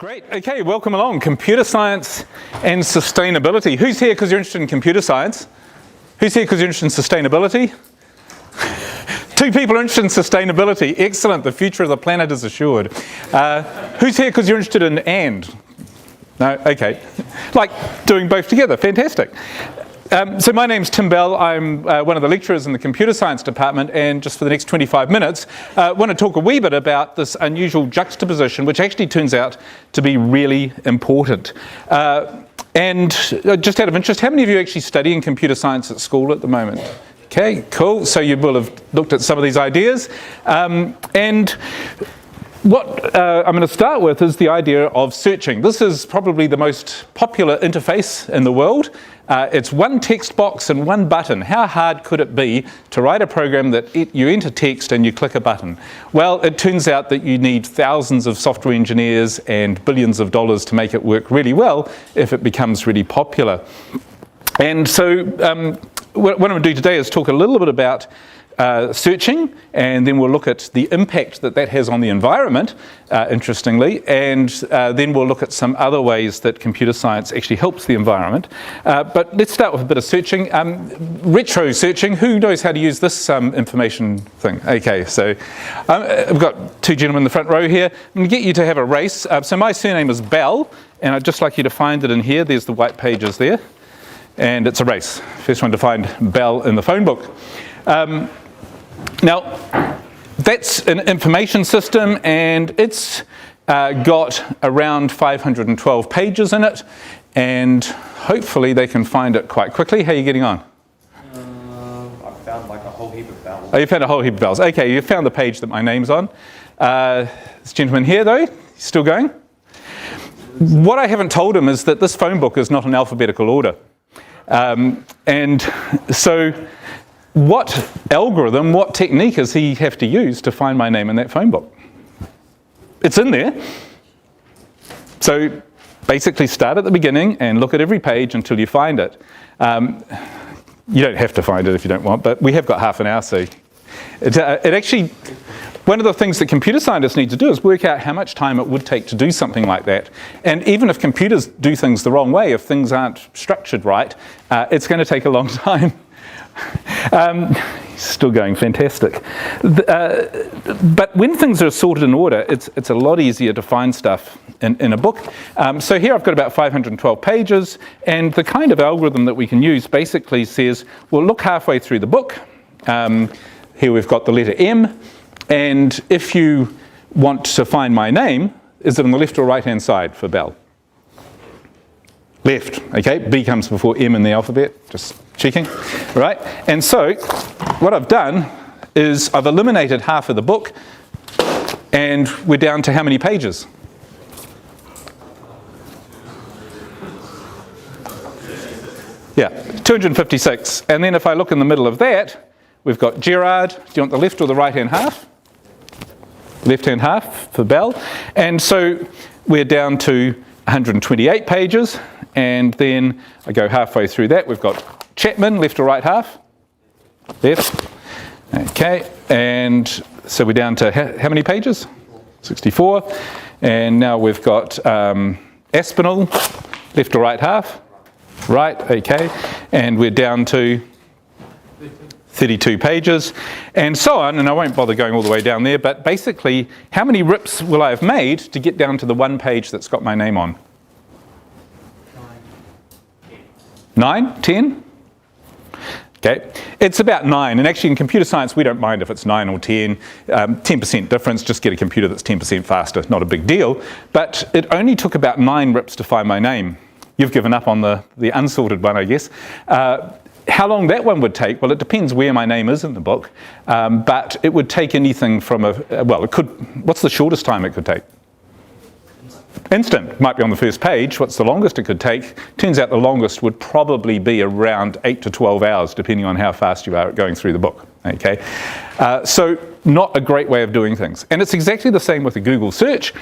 Great. Okay, welcome along. Computer science and sustainability. Who's here because you're interested in computer science? Who's here because you're interested in sustainability? Two people are interested in sustainability. Excellent. The future of the planet is assured. Who's here because you're interested in and? No? Okay. Like doing both together. Fantastic. So my name's Tim Bell. I'm one of the lecturers in the computer science department, and just for the next 25 minutes I want to talk a wee bit about this unusual juxtaposition which actually turns out to be really important. And just out of interest, how many of you actually studying computer science at school at the moment? Okay, cool. So you will have looked at some of these ideas. And what I'm going to start with is the idea of searching. This is probably the most popular interface in the world. It's one text box and one button. How hard could it be to write a program that you enter text and you click a button? Well, it turns out that you need thousands of software engineers and billions of dollars to make it work really well if it becomes really popular. And so what I'm going to do today is talk a little bit about searching, and then we'll look at the impact that that has on the environment, interestingly, and then we'll look at some other ways that computer science actually helps the environment. But let's start with a bit of searching. Retro searching, who knows how to use this information thing? Okay, so I've got two gentlemen in the front row here. I'm going to get you to have a race. So my surname is Bell, and I'd just like you to find it in here. There's the white pages there, and it's a race. First one to find Bell in the phone book. Now, that's an information system, and it's got around 512 pages in it, and hopefully they can find it quite quickly. How are you getting on? I found like a whole heap of bells. Oh, you found a whole heap of bells. Okay, you found the page that my name's on. This gentleman here, though, still going. What I haven't told him is that this phone book is not in alphabetical order. And so what algorithm, what technique does he have to use to find my name in that phone book? It's in there. So basically start at the beginning and look at every page until you find it. You don't have to find it if you don't want, but we have got half an hour, so it actually, one of the things that computer scientists need to do is work out how much time it would take to do something like that. And even if computers do things the wrong way, if things aren't structured right, it's going to take a long time. Still going, fantastic. But when things are sorted in order, it's a lot easier to find stuff in a book. So here I've got about 512 pages, and the kind of algorithm that we can use basically says, well, look halfway through the book. Here we've got the letter M, and if you want to find my name, is it on the left or right hand side for Bell? Left, okay, B comes before M in the alphabet, just checking, right? And so what I've done is I've eliminated half of the book, and we're down to how many pages? Yeah, 256. And then if I look in the middle of that, we've got Gerard. Do you want the left or the right hand half? Left hand half for Bell. And so we're down to 128 pages. And then I go halfway through that. We've got Chapman, left or right half? Left. Okay, and so we're down to how many pages? 64. And now we've got Aspinall, left or right half? Right, okay. And we're down to 32 pages, and so on, and I won't bother going all the way down there, but basically, how many rips will I have made to get down to the one page that's got my name on? 9? 10? Okay, it's about 9, and actually in computer science we don't mind if it's 9 or 10. 10% difference, just get a computer that's 10% faster, not a big deal. But it only took about 9 rips to find my name. You've given up on the unsorted one, I guess. How long that one would take? Well, it depends where my name is in the book, but it would take anything from what's the shortest time it could take? Instant. Might be on the first page. What's the longest it could take? Turns out the longest would probably be around 8 to 12 hours, depending on how fast you are at going through the book. Okay, so not a great way of doing things. And it's exactly the same with a Google search.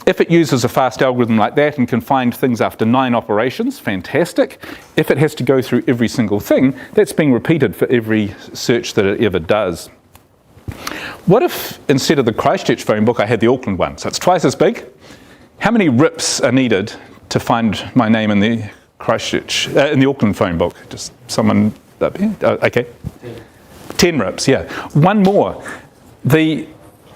If it uses a fast algorithm like that and can find things after 9 operations, fantastic. If it has to go through every single thing, that's being repeated for every search that it ever does. What if instead of the Christchurch phone book I had the Auckland one? So it's twice as big. How many rips are needed to find my name in the Christchurch, in the Auckland phone book? Just someone up here? Okay. 10 rips, yeah. One more. The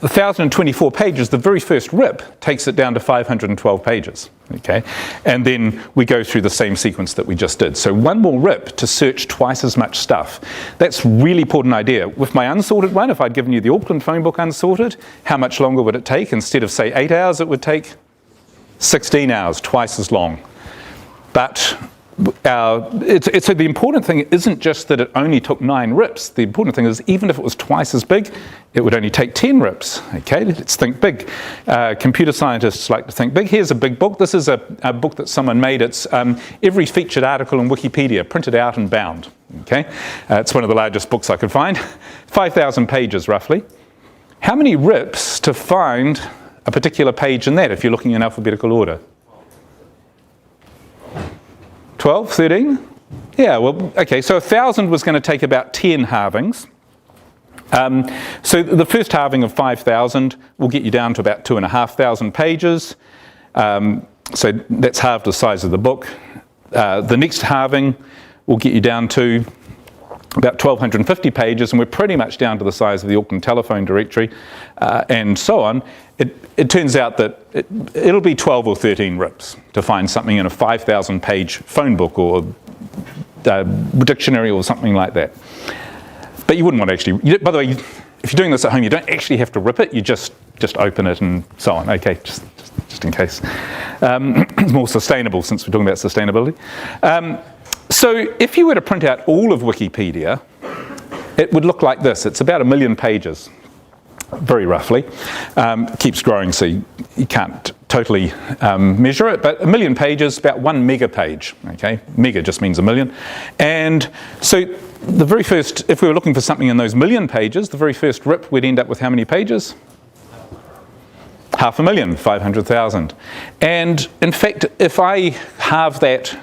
1,024 pages, the very first rip takes it down to 512 pages, okay? And then we go through the same sequence that we just did. So one more rip to search twice as much stuff. That's a really important idea. With my unsorted one, if I'd given you the Auckland phone book unsorted, how much longer would it take? Instead of, say, 8 hours, it would take 16 hours, twice as long. But the important thing isn't just that it only took 9 rips. The important thing is even if it was twice as big, it would only take 10 rips. Okay, let's think big. Computer scientists like to think big. Here's a big book. This is a book that someone made. It's every featured article in Wikipedia, printed out and bound. Okay, it's one of the largest books I could find. 5,000 pages roughly. How many rips to find a particular page in that if you're looking in alphabetical order? 12, 13? Yeah, well, okay, so 1,000 was going to take about 10 halvings. So the first halving of 5,000 will get you down to about 2,500 pages. So that's halved the size of the book. The next halving will get you down to about 1,250 pages, and we're pretty much down to the size of the Auckland telephone directory, and so on. It turns out that it'll be 12 or 13 rips to find something in a 5,000 page phone book or dictionary or something like that. But you wouldn't want to actually, by the way, if you're doing this at home, you don't actually have to rip it, you just open it and so on. Okay, just in case. It's more sustainable since we're talking about sustainability. So if you were to print out all of Wikipedia, it would look like this. It's about 1 million pages, very roughly. Keeps growing, so you can't totally measure it, but 1 million pages, about 1 mega page. Okay, mega just means 1 million. And so the very first, if we were looking for something in those 1 million pages, the very first rip, we'd end up with how many pages? 500,000, 500,000. And in fact, if I halve that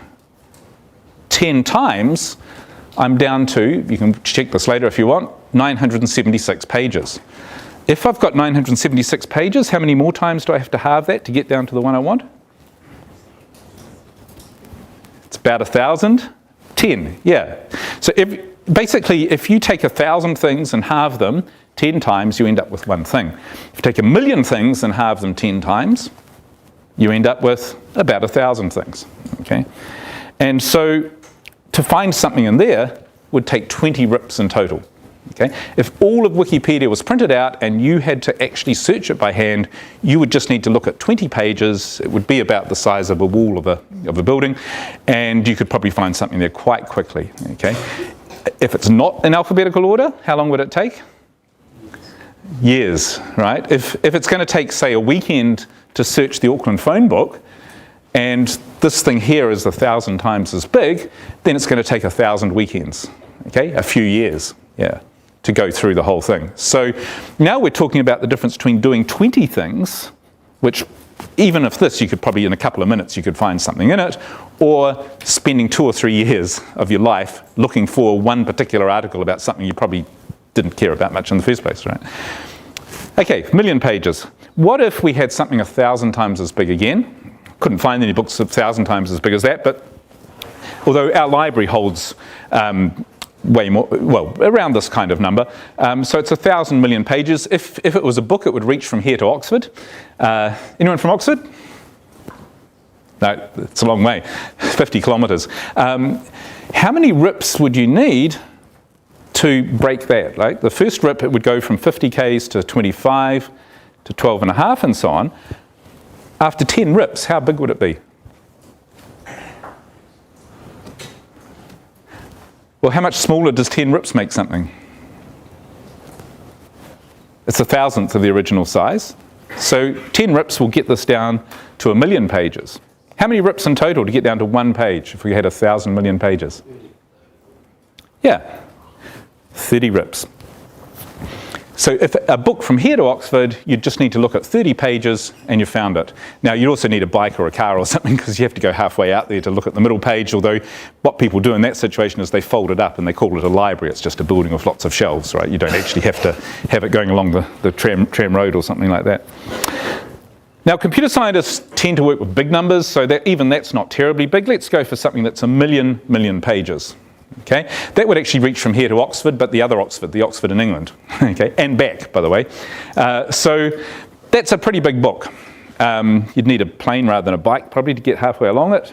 10 times, I'm down to, you can check this later if you want, 976 pages. If I've got 976 pages, how many more times do I have to halve that to get down to the one I want? It's about 1,000. 10, yeah. So basically, if you take 1,000 things and halve them 10 times, you end up with one thing. If you take 1 million things and halve them 10 times, you end up with about 1,000 things. Okay, and so to find something in there would take 20 rips in total. Okay? If all of Wikipedia was printed out and you had to actually search it by hand, you would just need to look at 20 pages. It would be about the size of a wall of a building, and you could probably find something there quite quickly. Okay? If it's not in alphabetical order, how long would it take? Years, right? If it's going to take, say, a weekend to search the Auckland phone book, and this thing here is 1,000 times as big, then it's going to take 1,000 weekends, okay? A few years, yeah, to go through the whole thing. So now we're talking about the difference between doing 20 things, which even if this, you could probably in a couple of minutes, you could find something in it, or spending 2 or 3 years of your life looking for one particular article about something you probably didn't care about much in the first place, right? Okay, 1 million pages. What if we had something 1,000 times as big again? Couldn't find any books 1,000 times as big as that, but although our library holds way more, well, around this kind of number, so it's 1,000 million pages. If it was a book, it would reach from here to Oxford. Anyone from Oxford? No, it's a long way, 50 kilometres. How many rips would you need to break that? Like the first rip, it would go from 50 k's to 25 to 12 and a half and so on. After 10 rips, how big would it be? Well, how much smaller does 10 rips make something? It's 1,000th of the original size. So 10 rips will get this down to 1 million pages. How many rips in total to get down to one page if we had 1,000 million pages? Yeah, 30 rips. So if a book from here to Oxford, you'd just need to look at 30 pages and you found it. Now you'd also need a bike or a car or something because you have to go halfway out there to look at the middle page, although what people do in that situation is they fold it up and they call it a library. It's just a building with lots of shelves, right? You don't actually have to have it going along the tram road or something like that. Now, computer scientists tend to work with big numbers, so that even that's not terribly big. Let's go for something that's 1 million pages. Okay, that would actually reach from here to Oxford, but the other Oxford, the Oxford in England, okay, and back, by the way. So that's a pretty big book. You'd need a plane rather than a bike probably to get halfway along it.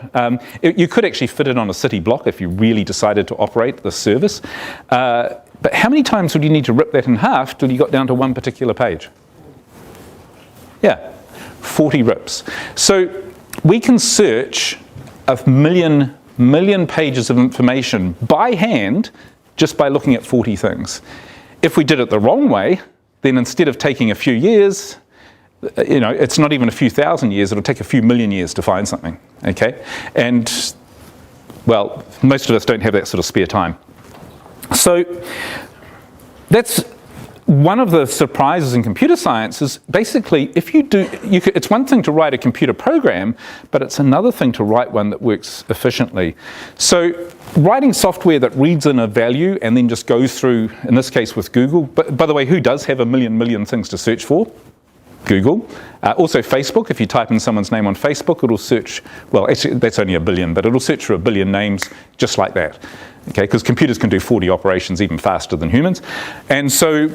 You could actually fit it on a city block if you really decided to operate the service. But how many times would you need to rip that in half till you got down to one particular page? Yeah, 40 rips. So we can search 1 million pages of information by hand just by looking at 40 things. If we did it the wrong way, then instead of taking a few years, it's not even a few thousand years, it'll take a few million years to find something, okay? And, well, most of us don't have that sort of spare time. So that's one of the surprises in computer science is basically if it's one thing to write a computer program, but it's another thing to write one that works efficiently. So writing software that reads in a value and then just goes through, in this case with Google, but by the way, who does have 1 million things to search for? Google. Also Facebook, if you type in someone's name on Facebook, it'll search, well actually that's only 1 billion, but it'll search for 1 billion names just like that. Okay, because computers can do 40 operations even faster than humans. And so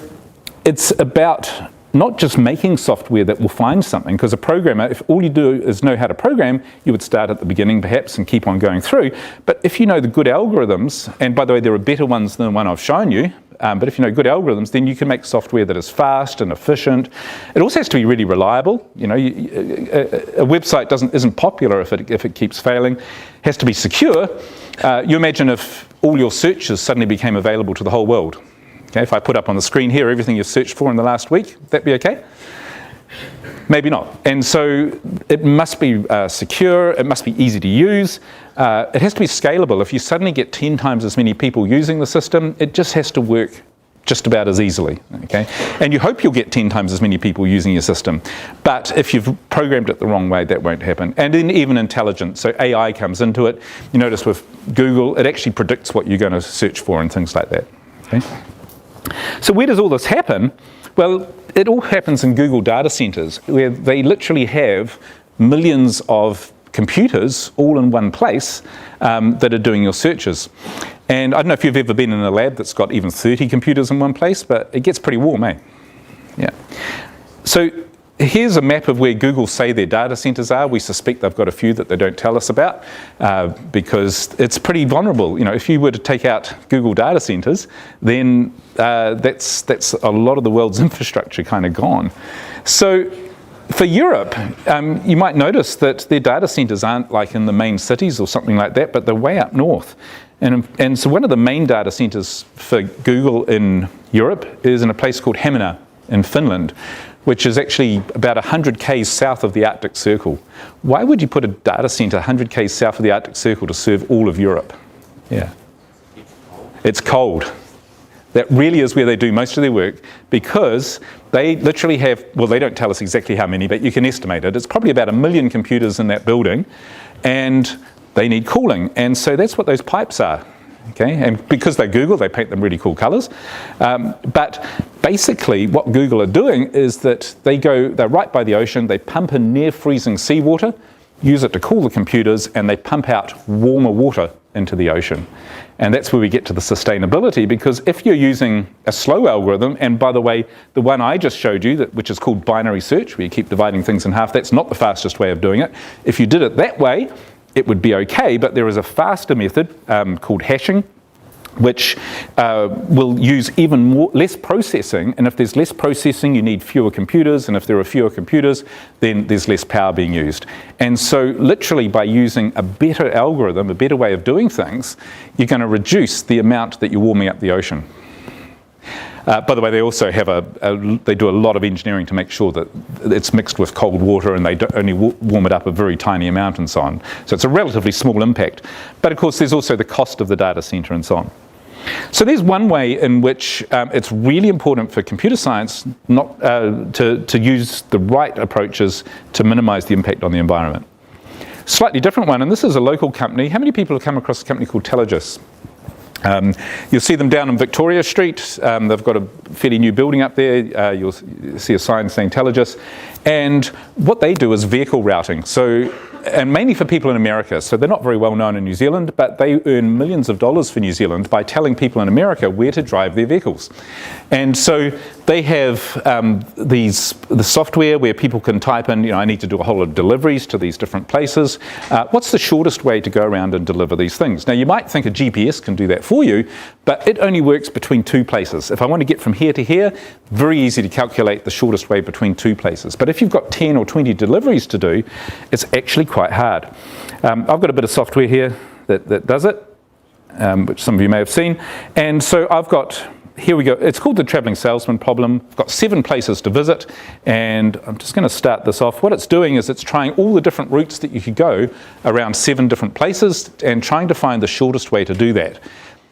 it's about not just making software that will find something, because a programmer, if all you do is know how to program, you would start at the beginning perhaps and keep on going through. But if you know the good algorithms, and by the way, there are better ones than the one I've shown you, but if you know good algorithms, then you can make software that is fast and efficient. It also has to be really reliable. A website isn't popular if it keeps failing. It has to be secure. You imagine if all your searches suddenly became available to the whole world. Okay, if I put up on the screen here everything you've searched for in the last week, would that be okay? Maybe not. And so it must be secure, it must be easy to use, it has to be scalable. If you suddenly get 10 times as many people using the system, it just has to work just about as easily, okay? And you hope you'll get 10 times as many people using your system. But if you've programmed it the wrong way, that won't happen. And then even intelligence, so AI comes into it. You notice with Google, it actually predicts what you're going to search for and things like that, okay? So where does all this happen? Well, it all happens in Google data centers, where they literally have millions of computers all in one place that are doing your searches. And I don't know if you've ever been in a lab that's got even 30 computers in one place, but it gets pretty warm, eh? Yeah. So here's a map of where Google say their data centers are. We suspect they've got a few that they don't tell us about because it's pretty vulnerable. If you were to take out Google data centers, then that's a lot of the world's infrastructure kind of gone. So for Europe, you might notice that their data centers aren't like in the main cities or something like that, but they're way up north. And so one of the main data centers for Google in Europe is in a place called Hamina in Finland, which is actually about 100 k's south of the Arctic Circle. Why would you put a data center 100 k's south of the Arctic Circle to serve all of Europe? Yeah. It's cold. That really is where they do most of their work, because they literally have, well, they don't tell us exactly how many, but you can estimate it. It's probably about 1 million computers in that building, and they need cooling. And so that's what those pipes are. Okay, and because they're Google, they paint them really cool colors. But basically what Google are doing is that they're right by the ocean, they pump in near freezing seawater, use it to cool the computers, and they pump out warmer water into the ocean. And that's where we get to the sustainability, because if you're using a slow algorithm, and by the way, the one I just showed you, which is called binary search, where you keep dividing things in half, that's not the fastest way of doing it. If you did it that way, it would be okay, but there is a faster method called hashing, which will use even less processing. And if there's less processing, you need fewer computers. And if there are fewer computers, then there's less power being used. And so literally by using a better algorithm, a better way of doing things, you're going to reduce the amount that you're warming up the ocean. By the way, they also have they do a lot of engineering to make sure that it's mixed with cold water and they only warm it up a very tiny amount and so on. So it's a relatively small impact. But of course, there's also the cost of the data center and so on. So there's one way in which it's really important for computer science not to use the right approaches to minimize the impact on the environment. Slightly different one, and this is a local company. How many people have come across a company called Telogis? You'll see them down on Victoria Street. They've got a fairly new building up there. You'll see a sign saying Telogis. And what they do is vehicle routing. So, and mainly for people in America. So they're not very well known in New Zealand, but they earn millions of dollars for New Zealand by telling people in America where to drive their vehicles. And so they have the software where people can type in, I need to do a whole lot of deliveries to these different places. What's the shortest way to go around and deliver these things? Now, you might think a GPS can do that for you, but it only works between two places. If I want to get from here to here, very easy to calculate the shortest way between two places. But if you've got 10 or 20 deliveries to do, it's actually quite hard. I've got a bit of software here that does it, which some of you may have seen. And so I've got, here we go, it's called the travelling salesman problem. I've got 7 places to visit, and I'm just going to start this off. What it's doing is it's trying all the different routes that you could go around 7 different places and trying to find the shortest way to do that.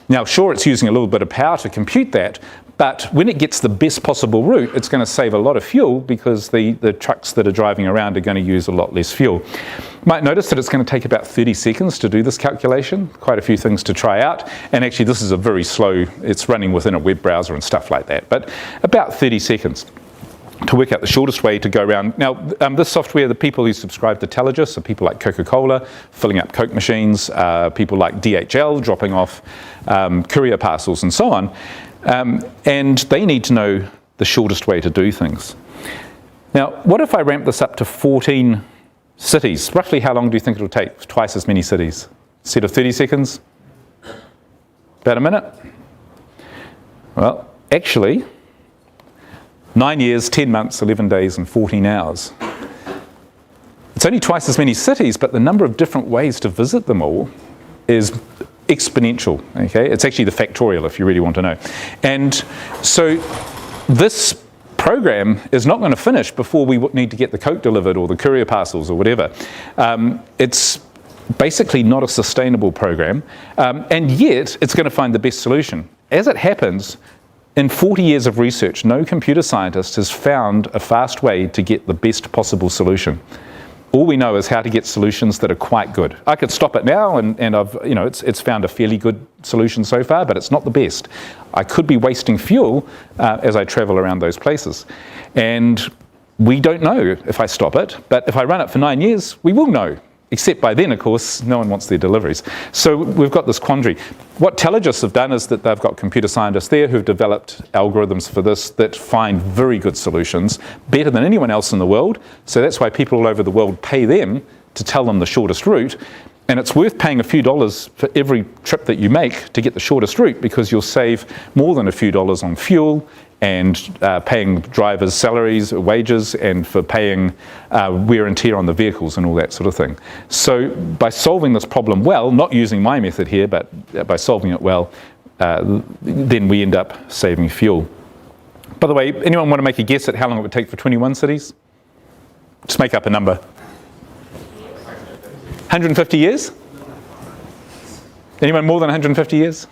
Now, sure, it's using a little bit of power to compute that, but when it gets the best possible route, it's going to save a lot of fuel because the trucks that are driving around are going to use a lot less fuel. You might notice that it's going to take about 30 seconds to do this calculation, quite a few things to try out, and actually this is a very slow, it's running within a web browser and stuff like that, but about 30 seconds to work out the shortest way to go around. Now, this software, the people who subscribe to Telogis are people like Coca-Cola, filling up Coke machines, people like DHL, dropping off courier parcels and so on. And they need to know the shortest way to do things. Now, what if I ramp this up to 14 cities? Roughly how long do you think it'll take? Twice as many cities. Set of 30 seconds? About a minute? Well, actually, 9 years, 10 months, 11 days, and 14 hours. It's only twice as many cities, but the number of different ways to visit them all is exponential, okay? It's actually the factorial if you really want to know. And so this program is not going to finish before we need to get the Coke delivered or the courier parcels or whatever. It's basically not a sustainable program, and yet it's going to find the best solution. As it happens, in 40 years of research, no computer scientist has found a fast way to get the best possible solution. All we know is how to get solutions that are quite good. I could stop it now, and I've, it's found a fairly good solution so far, but it's not the best. I could be wasting fuel as I travel around those places. And we don't know if I stop it, but if I run it for 9 years, we will know. Except by then, of course, no one wants their deliveries. So we've got this quandary. What Telogis have done is that they've got computer scientists there who've developed algorithms for this that find very good solutions, better than anyone else in the world. So that's why people all over the world pay them to tell them the shortest route. And it's worth paying a few dollars for every trip that you make to get the shortest route, because you'll save more than a few dollars on fuel and paying drivers' salaries, wages, and for paying wear and tear on the vehicles and all that sort of thing. So by solving this problem well, not using my method here, but by solving it well, then we end up saving fuel. By the way, anyone want to make a guess at how long it would take for 21 cities? Just make up a number. 150 years? Anyone more than 150 years?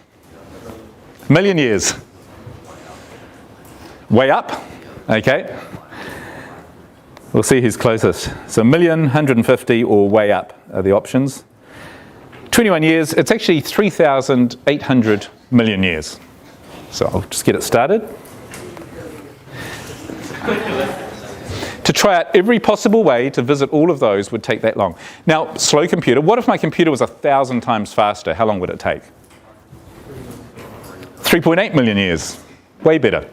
A million years. Way up, okay. We'll see who's closest. So 1,000,000, 150, or way up are the options. 21 years, it's actually 3,800 million years. So I'll just get it started. To try out every possible way to visit all of those would take that long. Now, slow computer, what if my computer was 1,000 times faster? How long would it take? 3.8 million years, way better.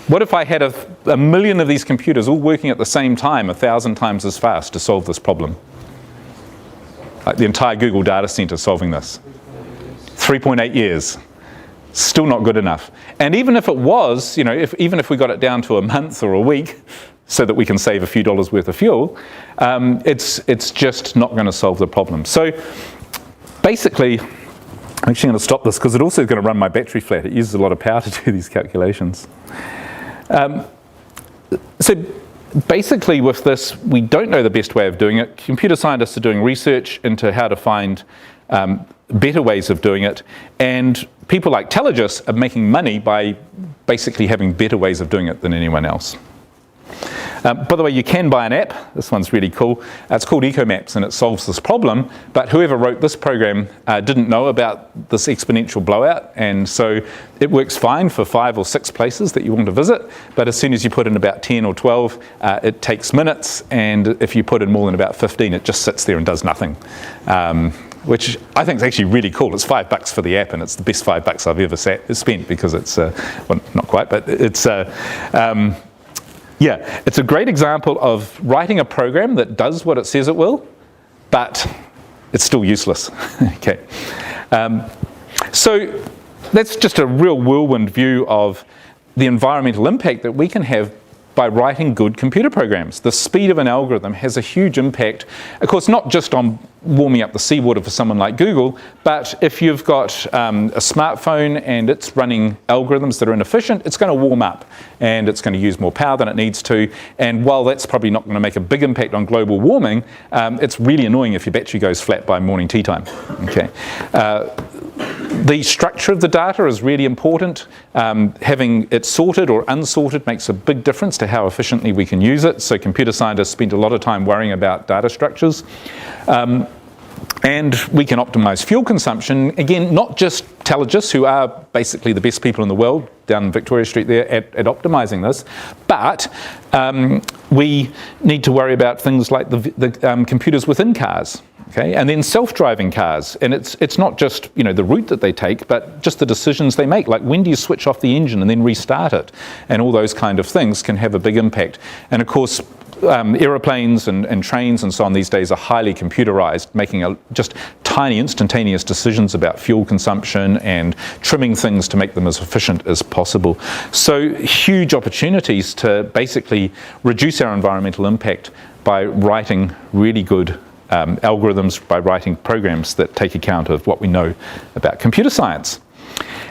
What if I had a million of these computers all working at the same time, 1,000 times as fast to solve this problem? Like the entire Google data center solving this. 3.8 years. Still not good enough. And even if it was, even if we got it down to a month or a week so that we can save a few dollars worth of fuel, it's just not going to solve the problem. So basically, I'm actually going to stop this because it also is going to run my battery flat. It uses a lot of power to do these calculations. So basically with this, we don't know the best way of doing it. Computer scientists are doing research into how to find better ways of doing it, and people like Telogis are making money by basically having better ways of doing it than anyone else. By the way, you can buy an app. This one's really cool. It's called EcoMaps, and it solves this problem. But whoever wrote this program didn't know about this exponential blowout, and so it works fine for 5 or 6 places that you want to visit. But as soon as you put in about 10 or 12, it takes minutes, and if you put in more than about 15, it just sits there and does nothing. Which I think is actually really cool. It's $5 for the app, and it's the best $5 I've ever spent, because it's, well, not quite, but it's, yeah, it's a great example of writing a program that does what it says it will, but it's still useless. Okay. So that's just a real whirlwind view of the environmental impact that we can have by writing good computer programs. The speed of an algorithm has a huge impact, of course, not just on warming up the seawater for someone like Google, but if you've got a smartphone and it's running algorithms that are inefficient, it's going to warm up and it's going to use more power than it needs to. And while that's probably not going to make a big impact on global warming, it's really annoying if your battery goes flat by morning tea time. Okay. The structure of the data is really important. Having it sorted or unsorted makes a big difference to how efficiently we can use it. So computer scientists spend a lot of time worrying about data structures. And we can optimize fuel consumption. Again, not just Telogis, who are basically the best people in the world down Victoria Street there at optimizing this, but we need to worry about things like the computers within cars. Okay, and then self-driving cars, and it's not just, you know, the route that they take, but just the decisions they make, like when do you switch off the engine and then restart it, and all those kind of things can have a big impact. And of course, aeroplanes and trains and so on these days are highly computerized, making just tiny instantaneous decisions about fuel consumption and trimming things to make them as efficient as possible. So huge opportunities to basically reduce our environmental impact by writing really good algorithms, by writing programs that take account of what we know about computer science.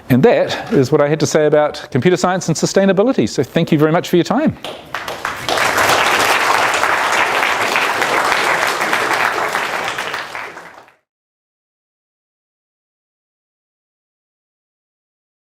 And that is what I had to say about computer science and sustainability. So thank you very much for your time.